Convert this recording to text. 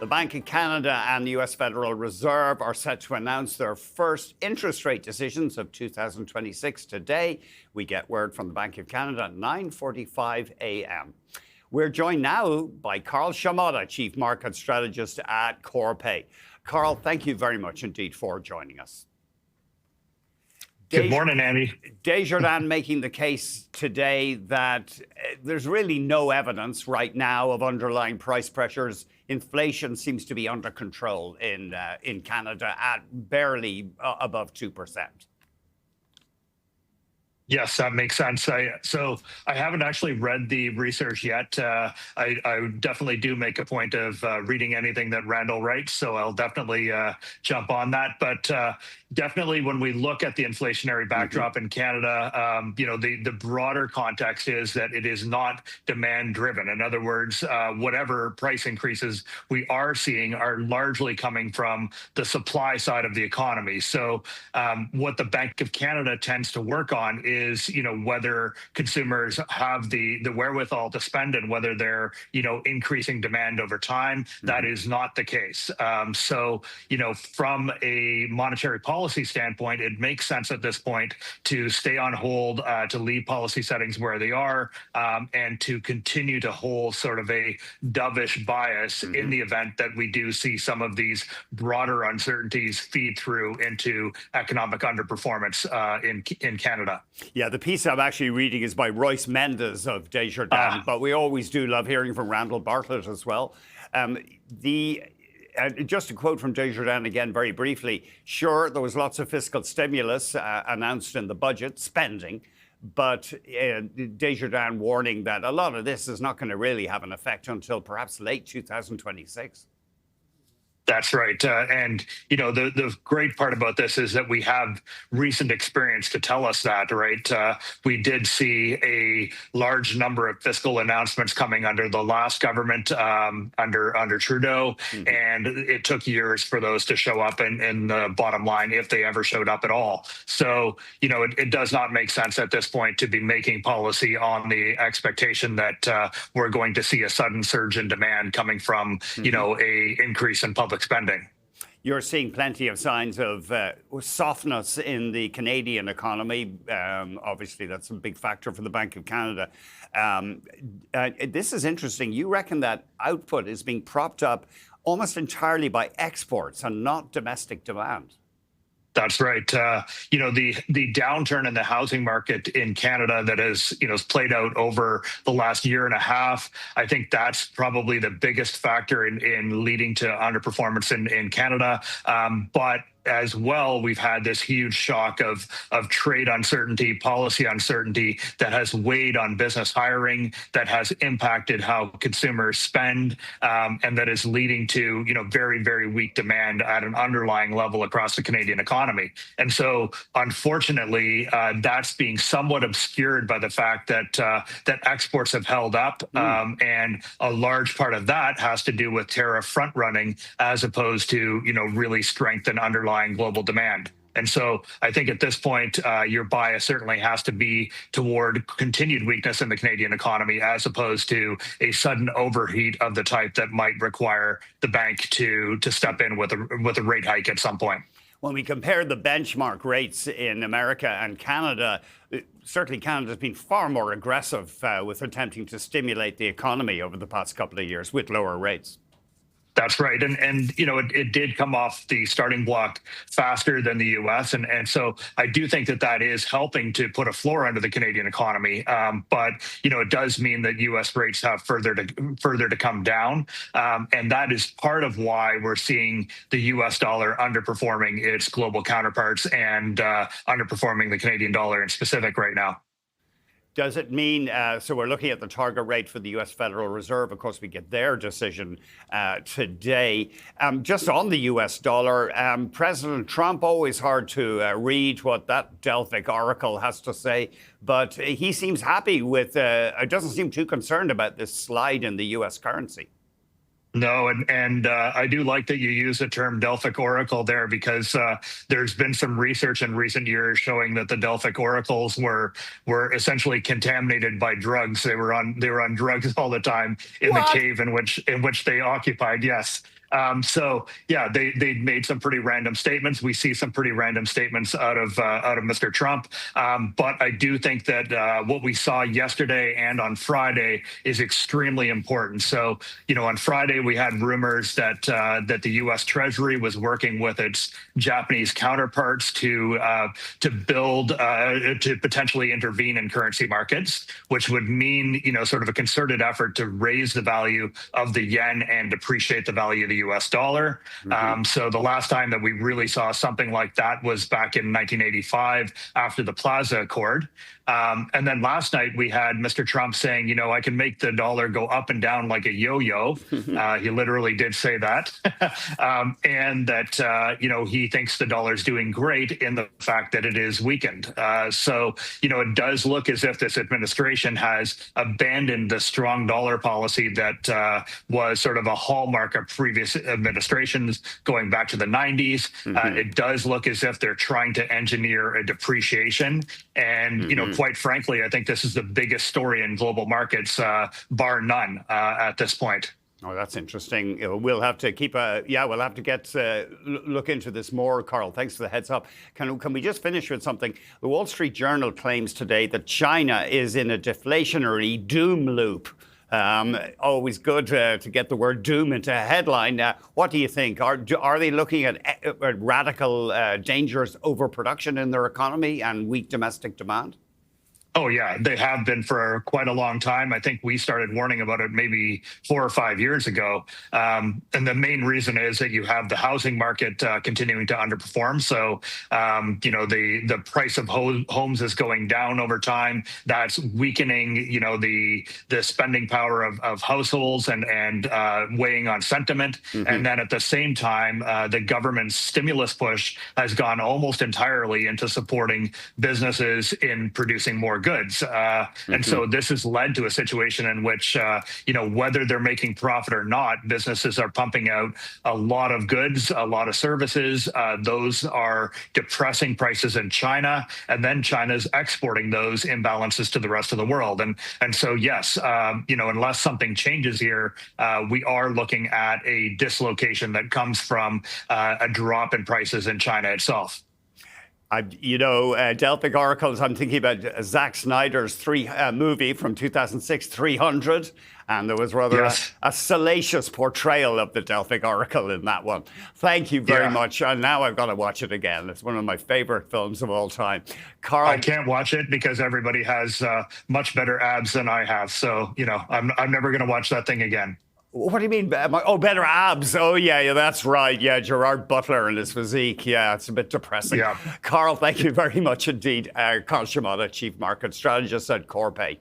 The Bank of Canada and the US Federal Reserve are set to announce their first interest rate decisions of 2026 today. We get word from the Bank of Canada at 9:45 a.m. We're joined now by Karl Schamotta, Chief Market Strategist at Corpay. Karl, thank you very much indeed for joining us. Good morning, Andy. Desjardins making the case today that there's really no evidence right now of underlying price pressures. Inflation seems to be under control in Canada at barely above 2%. Yes, that makes sense. So I haven't actually read the research yet. I definitely do make a point of reading anything that Randall writes, so I'll definitely jump on that. But definitely when we look at the inflationary backdrop in Canada, the broader context is that it is not demand driven. In other words, whatever price increases we are seeing are largely coming from the supply side of the economy. So what the Bank of Canada tends to work on is, whether consumers have the wherewithal to spend and whether they're, increasing demand over time. That is not the case. So, from a monetary policy standpoint, it makes sense at this point to stay on hold, to leave policy settings where they are, and to continue to hold sort of a dovish bias in the event that we do see some of these broader uncertainties feed through into economic underperformance in Canada. Yeah, the piece I'm actually reading is by Royce Mendes of Desjardins, but we always do love hearing from Randall Bartlett as well. Just a quote from Desjardins again, very briefly. Sure, there was lots of fiscal stimulus announced in the budget, spending, but Desjardins warning that a lot of this is not going to really have an effect until perhaps late 2026. That's right. And, the great part about this is that we have recent experience to tell us that, right? We did see a large number of fiscal announcements coming under the last government, under Trudeau, and it took years for those to show up in the bottom line, if they ever showed up at all. So, it does not make sense at this point to be making policy on the expectation that we're going to see a sudden surge in demand coming from, a increase in public spending. You're seeing plenty of signs of softness in the Canadian economy. Obviously, that's a big factor for the Bank of Canada. This is interesting. You reckon that output is being propped up almost entirely by exports and not domestic demand? That's right. The downturn in the housing market in Canada that has, played out over the last year and a half, I think that's probably the biggest factor in leading to underperformance in Canada. But as well, we've had this huge shock of trade uncertainty, policy uncertainty that has weighed on business hiring, that has impacted how consumers spend, and that is leading to very, very weak demand at an underlying level across the Canadian economy. And so, unfortunately, that's being somewhat obscured by the fact that exports have held up, and a large part of that has to do with tariff front running, as opposed to really strengthen underlying global demand. And so I think at this point, your bias certainly has to be toward continued weakness in the Canadian economy, as opposed to a sudden overheat of the type that might require the bank to step in with a rate hike at some point. When we compare the benchmark rates in America and Canada, certainly Canada's been far more aggressive with attempting to stimulate the economy over the past couple of years with lower rates. That's right. And it did come off the starting block faster than the U.S. And so I do think that is helping to put a floor under the Canadian economy. But, it does mean that U.S. rates have further to come down. And that is part of why we're seeing the U.S. dollar underperforming its global counterparts and underperforming the Canadian dollar in specific right now. Does it mean, so we're looking at the target rate for the US Federal Reserve. Of course, we get their decision today. Just on the US dollar, President Trump, always hard to read what that Delphic oracle has to say, but he seems happy with, doesn't seem too concerned about this slide in the US currency. No, and I do like that you use the term Delphic Oracle there, because there's been some research in recent years showing that the Delphic oracles were essentially contaminated by drugs. They were on drugs all the time in the cave in which they occupied. Yes. So yeah, they made some pretty random statements. We see some pretty random statements out of Mr. Trump. But I do think that what we saw yesterday and on Friday is extremely important. So on Friday we had rumors that the U.S. Treasury was working with its Japanese counterparts to build to potentially intervene in currency markets, which would mean sort of a concerted effort to raise the value of the yen and depreciate the value of the U.S. dollar. So the last time that we really saw something like that was back in 1985 after the Plaza Accord. And then last night we had Mr. Trump saying, I can make the dollar go up and down like a yo-yo. He literally did say that. And that, he thinks the dollar is doing great in the fact that it is weakened. So, it does look as if this administration has abandoned the strong dollar policy that was sort of a hallmark of previous administrations going back to the 90s. It does look as if they're trying to engineer a depreciation. And, quite frankly, I think this is the biggest story in global markets, bar none, at this point. Oh, that's interesting. We'll have to we'll have to get look into this more, Karl. Thanks for the heads up. Can we just finish with something? The Wall Street Journal claims today that China is in a deflationary doom loop. Always good to get the word doom into a headline. What do you think? Are they looking at radical, dangerous overproduction in their economy and weak domestic demand? Oh, yeah, they have been for quite a long time. I think we started warning about it maybe 4 or 5 years ago. And the main reason is that you have the housing market continuing to underperform. So, the price of homes is going down over time. That's weakening, the spending power of households and weighing on sentiment. And then at the same time, the government's stimulus push has gone almost entirely into supporting businesses in producing more goods. And so this has led to a situation in which, whether they're making profit or not, businesses are pumping out a lot of goods, a lot of services. Those are depressing prices in China, and then China's exporting those imbalances to the rest of the world. And so, yes, unless something changes here, we are looking at a dislocation that comes from a drop in prices in China itself. Delphic Oracles, I'm thinking about Zack Snyder's movie from 2006, 300, and there was rather a salacious portrayal of the Delphic Oracle in that one. Thank you very much. And now I've got to watch it again. It's one of my favorite films of all time. Karl, I can't watch it because everybody has much better abs than I have. So, I'm never going to watch that thing again. What do you mean? Oh, better abs. Oh, yeah, that's right. Yeah, Gerard Butler and his physique. Yeah, it's a bit depressing. Yeah. Karl, thank you very much indeed. Karl Schamotta, Chief Market Strategist at Corpay.